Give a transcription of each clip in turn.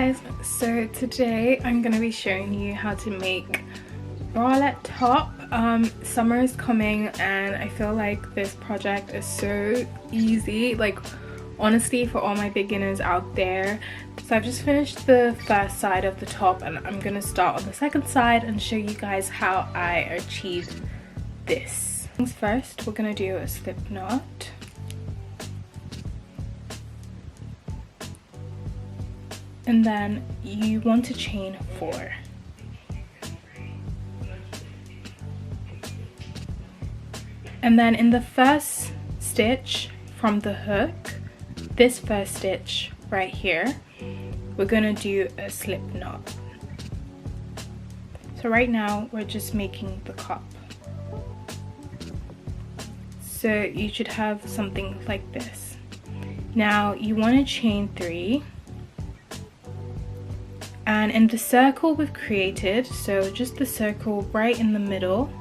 guys, so today I'm going to be showing you how to make bralette top. Summer is coming and I feel like this project is so easy, like honestly, for all my beginners out there. So I've just finished the first side of the top and I'm going to start on the second side and show you guys how I achieved this. First, we're going to do a slip knot. And then you want to chain 4. And then in the first stitch from the hook, this first stitch right here, we're gonna do a slip knot. So right now we're just making the cup. So you should have something like this. Now you want to chain 3. And in the circle we've created, so just the circle right in the middle,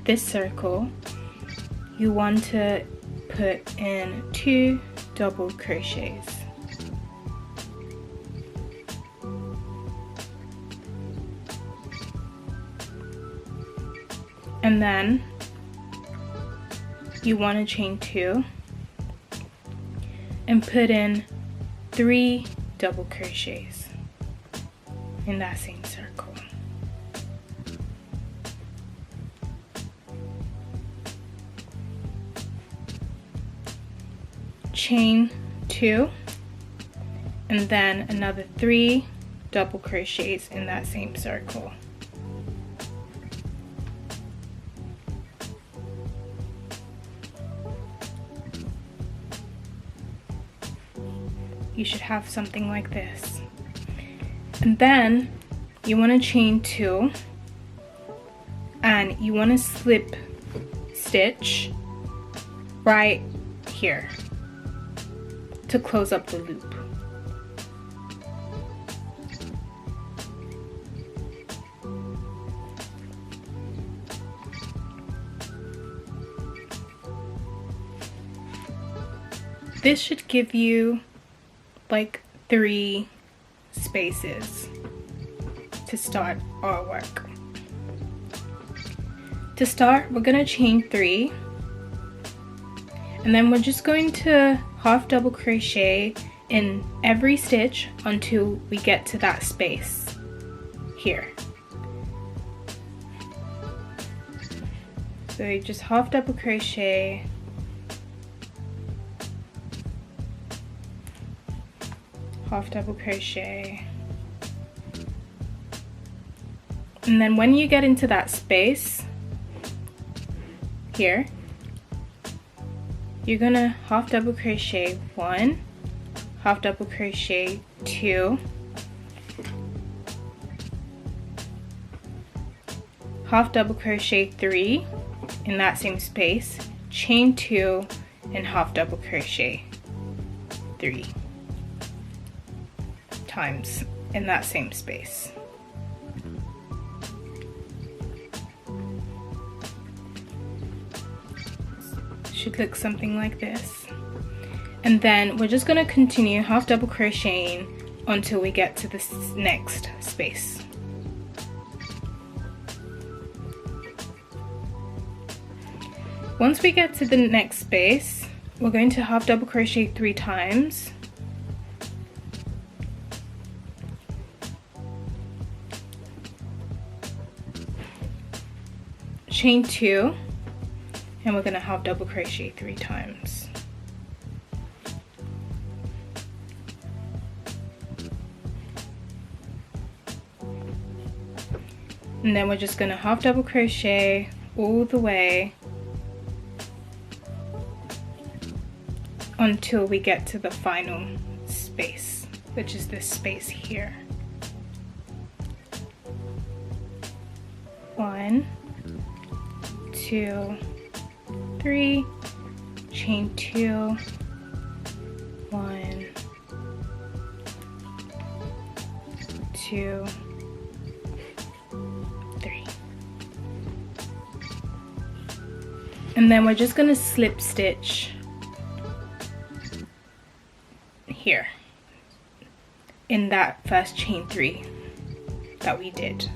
this circle, you want to put in 2 double crochets. And then you want to chain 2 and put in 3 double crochets in that same circle. Chain 2 and then another 3 double crochets in that same circle. You should have something like this. And then you want to chain 2 and you want to slip stitch right here to close up the loop. This should give you like 3 spaces to start our work. To start, we're going to chain 3 and then we're just going to half double crochet in every stitch until we get to that space here. So you just half double crochet, half double crochet, and then when you get into that space here, you're gonna half double crochet 1, half double crochet 2, half double crochet 3 in that same space, chain 2 and half double crochet 3 times in that same space. Should look something like this. And then we're just going to continue half double crocheting until we get to this next space. Once we get to the next space, we're going to half double crochet 3 times. Chain 2 and we're going to half double crochet 3 times. And then we're just going to half double crochet all the way until we get to the final space, which is this space here. 1, 2, 3, chain 2, 1, 2, 3. And then we're just going to slip stitch here in that first chain 3 that we did.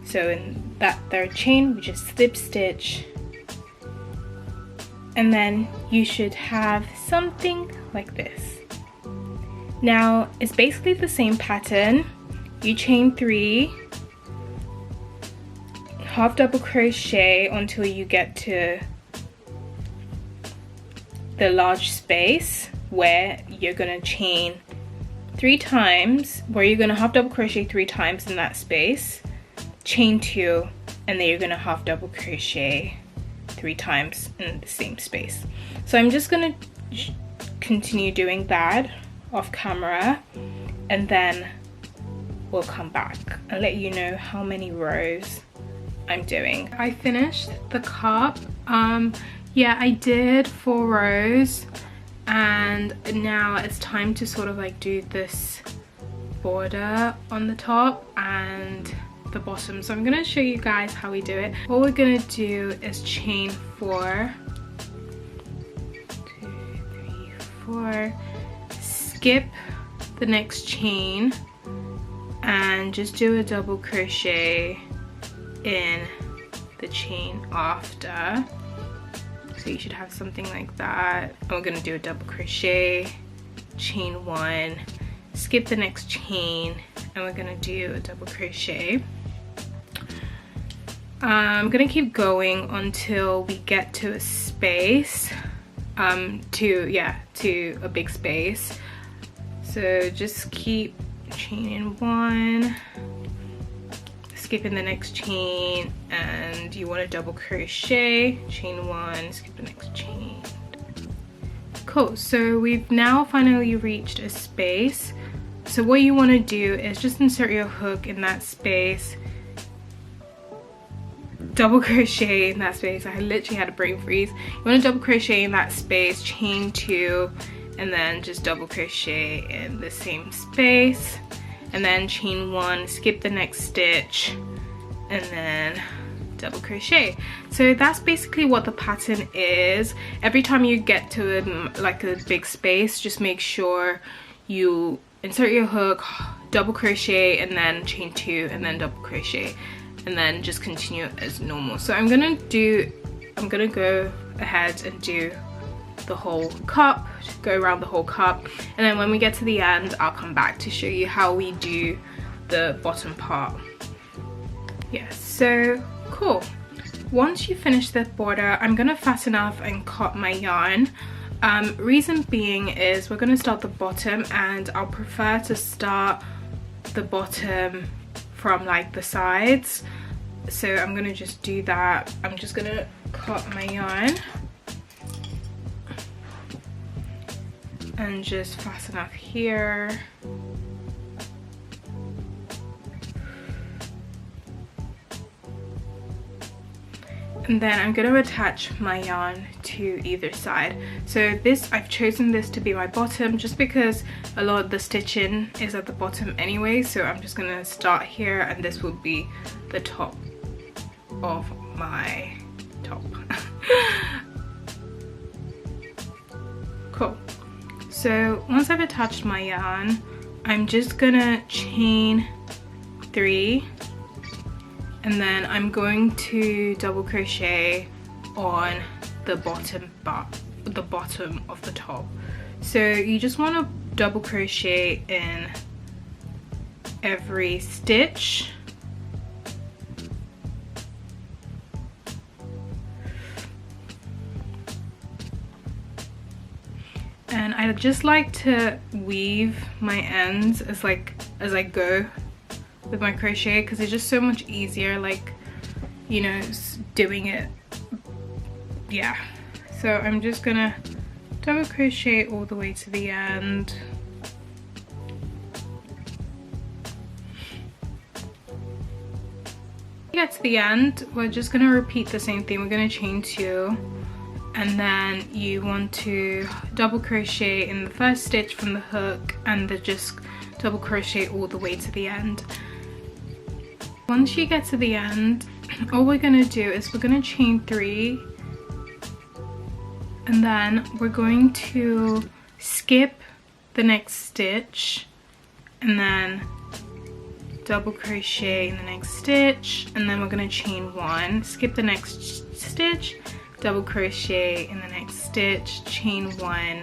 So in that third chain we just slip stitch, and then you should have something like this. Now it's basically the same pattern. You chain 3, half double crochet until you get to the large space where you're gonna chain 3 times, where you're gonna half double crochet 3 times in that space, chain 2, and then you're gonna half double crochet 3 times in the same space. So I'm just gonna continue doing that off camera, and then we'll come back and let you know how many rows I'm doing. I finished the cup. Yeah, I did 4 rows, and now it's time to sort of like do this border on the top and the bottom. So I'm gonna show you guys how we do it. What we're gonna do is chain 4, 2, 3, 4, skip the next chain and just do a double crochet in the chain after. So you should have something like that. And we're gonna do a double crochet, chain 1, skip the next chain, and we're gonna do a double crochet. I'm gonna keep going until we get to a space, to a big space. So just keep chaining 1, skipping the next chain, and you want to double crochet, chain 1, skip the next chain. Cool, so we've now finally reached a space. So what you want to do is just insert your hook in that space, double crochet in that space. I literally had a brain freeze. You want to double crochet in that space, chain 2, and then just double crochet in the same space, and then chain 1, skip the next stitch, and then double crochet. So that's basically what the pattern is. Every time you get to a big space, just make sure you insert your hook, double crochet, and then chain 2, and then double crochet, and then just continue as normal. So I'm gonna go ahead and do the whole cup, go around the whole cup, and then when we get to the end I'll come back to show you how we do the bottom part. Yeah, so cool. Once you finish the border, I'm gonna fasten off and cut my yarn. Reason being is we're gonna start the bottom, and I'll prefer to start the bottom from like the sides. So I'm gonna just do that. I'm just gonna cut my yarn and just fasten up here. And then I'm going to attach my yarn to either side. So I've chosen this to be my bottom just because a lot of the stitching is at the bottom anyway. So I'm just going to start here, and this will be the top of my top. Cool. So once I've attached my yarn, I'm just gonna chain 3, and then I'm going to double crochet on the bottom of the top. So you just want to double crochet in every stitch. And I just like to weave my ends as I go with my crochet, because it's just so much easier, like, you know, doing it. Yeah, so I'm just gonna double crochet all the way to the end. Get to the end, we're just gonna repeat the same thing. We're gonna chain 2, and then you want to double crochet in the first stitch from the hook, and then just double crochet all the way to the end. Once you get to the end, all we're gonna do is we're gonna chain 3, and then we're going to skip the next stitch, and then double crochet in the next stitch, and then we're going to chain 1, skip the next stitch, double crochet in the next stitch, chain 1,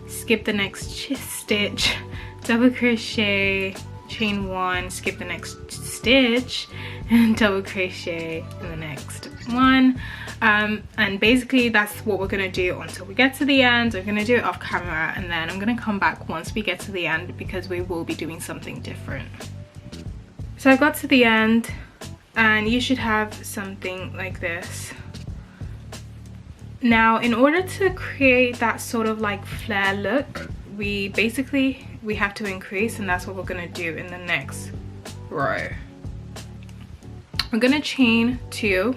skip the next stitch, double crochet, chain 1, skip the next stitch, and double crochet in the next one. And basically that's what we're going to do until we get to the end. We're going to do it off camera, and then I'm going to come back once we get to the end because we will be doing something different. So I got to the end, and you should have something like this. Now, in order to create that sort of like flare look, we have to increase, and that's what we're going to do in the next row. We're going to chain 2,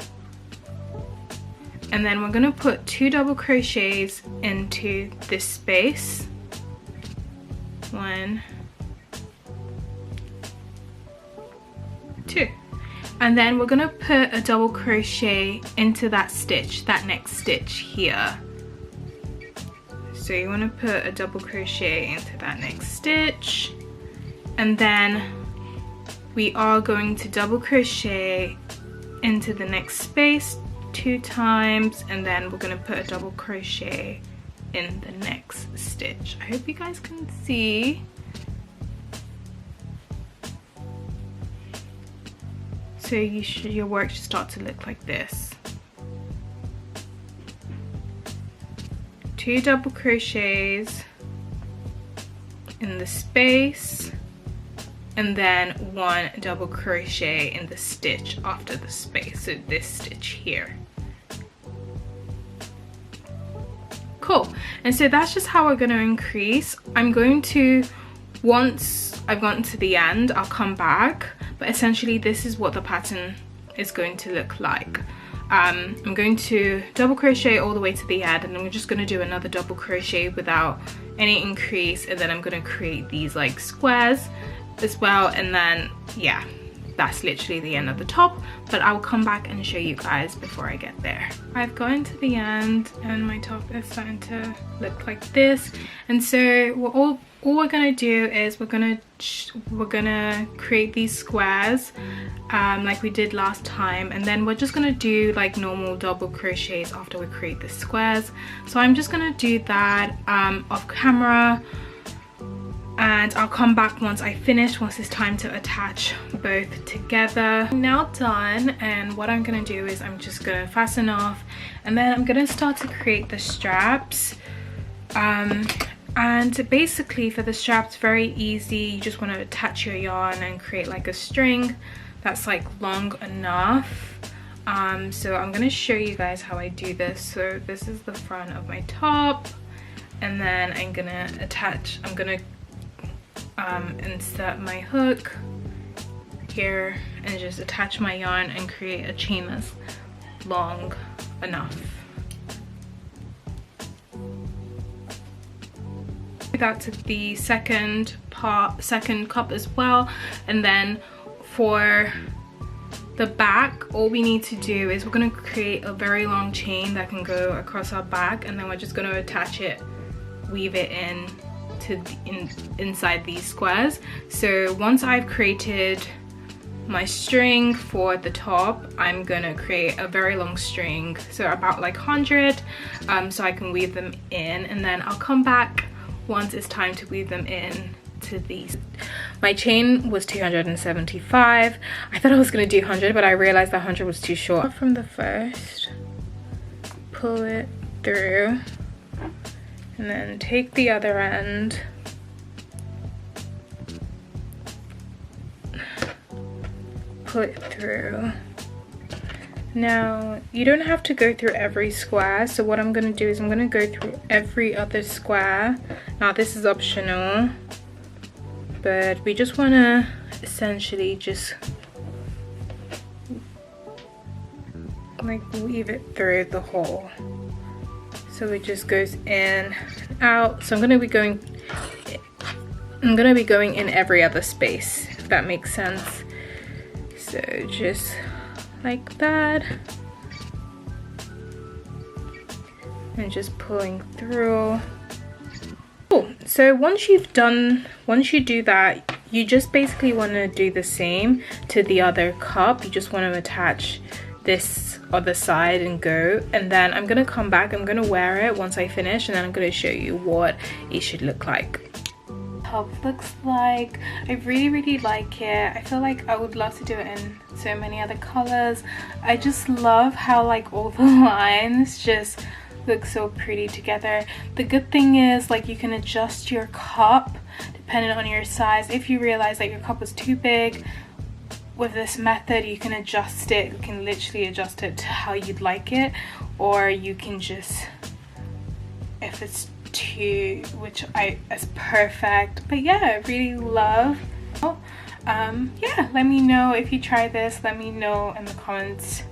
and then we're going to put 2 double crochets into this space. 1, 2, and then we're gonna put a double crochet into that stitch, that next stitch here. So you want to put a double crochet into that next stitch, and then we are going to double crochet into the next space 2 times, and then we're going to put a double crochet in the next stitch. I hope you guys can see. So your work should start to look like this. 2 double crochets in the space, and then 1 double crochet in the stitch after the space, so this stitch here. Cool. And so that's just how we're going to increase. I'm going to, once I've gotten to the end, I'll come back, but essentially this is what the pattern is going to look like. I'm going to double crochet all the way to the end, and I'm just going to do another double crochet without any increase, and then I'm going to create these like squares as well, and then yeah, that's literally the end of the top, but I'll come back and show you guys before I get there. I've gotten to the end and my top is starting to look like this, and so all we're gonna do is we're gonna create these squares like we did last time, and then we're just gonna do like normal double crochets after we create the squares. So I'm just gonna do that off camera, and I'll come back once I finish, once it's time to attach both together. I'm now done, and what I'm gonna do is I'm just gonna fasten off, and then I'm gonna start to create the straps. And basically for the straps, very easy. You just want to attach your yarn and create like a string that's like long enough. So I'm going to show you guys how I do this. So this is the front of my top, and then I'm going to attach, I'm going to insert my hook here and just attach my yarn and create a chain that's long enough. That to the second cup as well, and then for the back, all we need to do is we're going to create a very long chain that can go across our back, and then we're just going to attach it, weave it in to inside these squares. So once I've created my string for the top, I'm gonna create a very long string, so about like 100, so I can weave them in, and then I'll come back once it's time to weave them in to these. My chain was 275. I thought I was gonna do 100, but I realized that 100 was too short. From the first, pull it through, and then take the other end, pull it through. Now, you don't have to go through every square, so what I'm going to do is I'm going to go through every other square. Now, this is optional, but we just want to essentially just like weave it through the hole. So it just goes in and out. So I'm going to be going in every other space, if that makes sense. So just like that, and just pulling through. Cool. So once you do that, you just basically want to do the same to the other cup. You just want to attach this other side and go, and then I'm gonna come back, I'm gonna wear it once I finish, and then I'm gonna show you what it should look like. Top looks like, I really like it. I feel like I would love to do it in so many other colors. I just love how like all the lines just look so pretty together. The good thing is like you can adjust your cup depending on your size. If you realize that your cup is too big, with this method you can adjust it. You can literally adjust it to how you'd like it, or you can just, if it's too, which is perfect. But yeah, I really love. Yeah, let me know if you try this. Let me know in the comments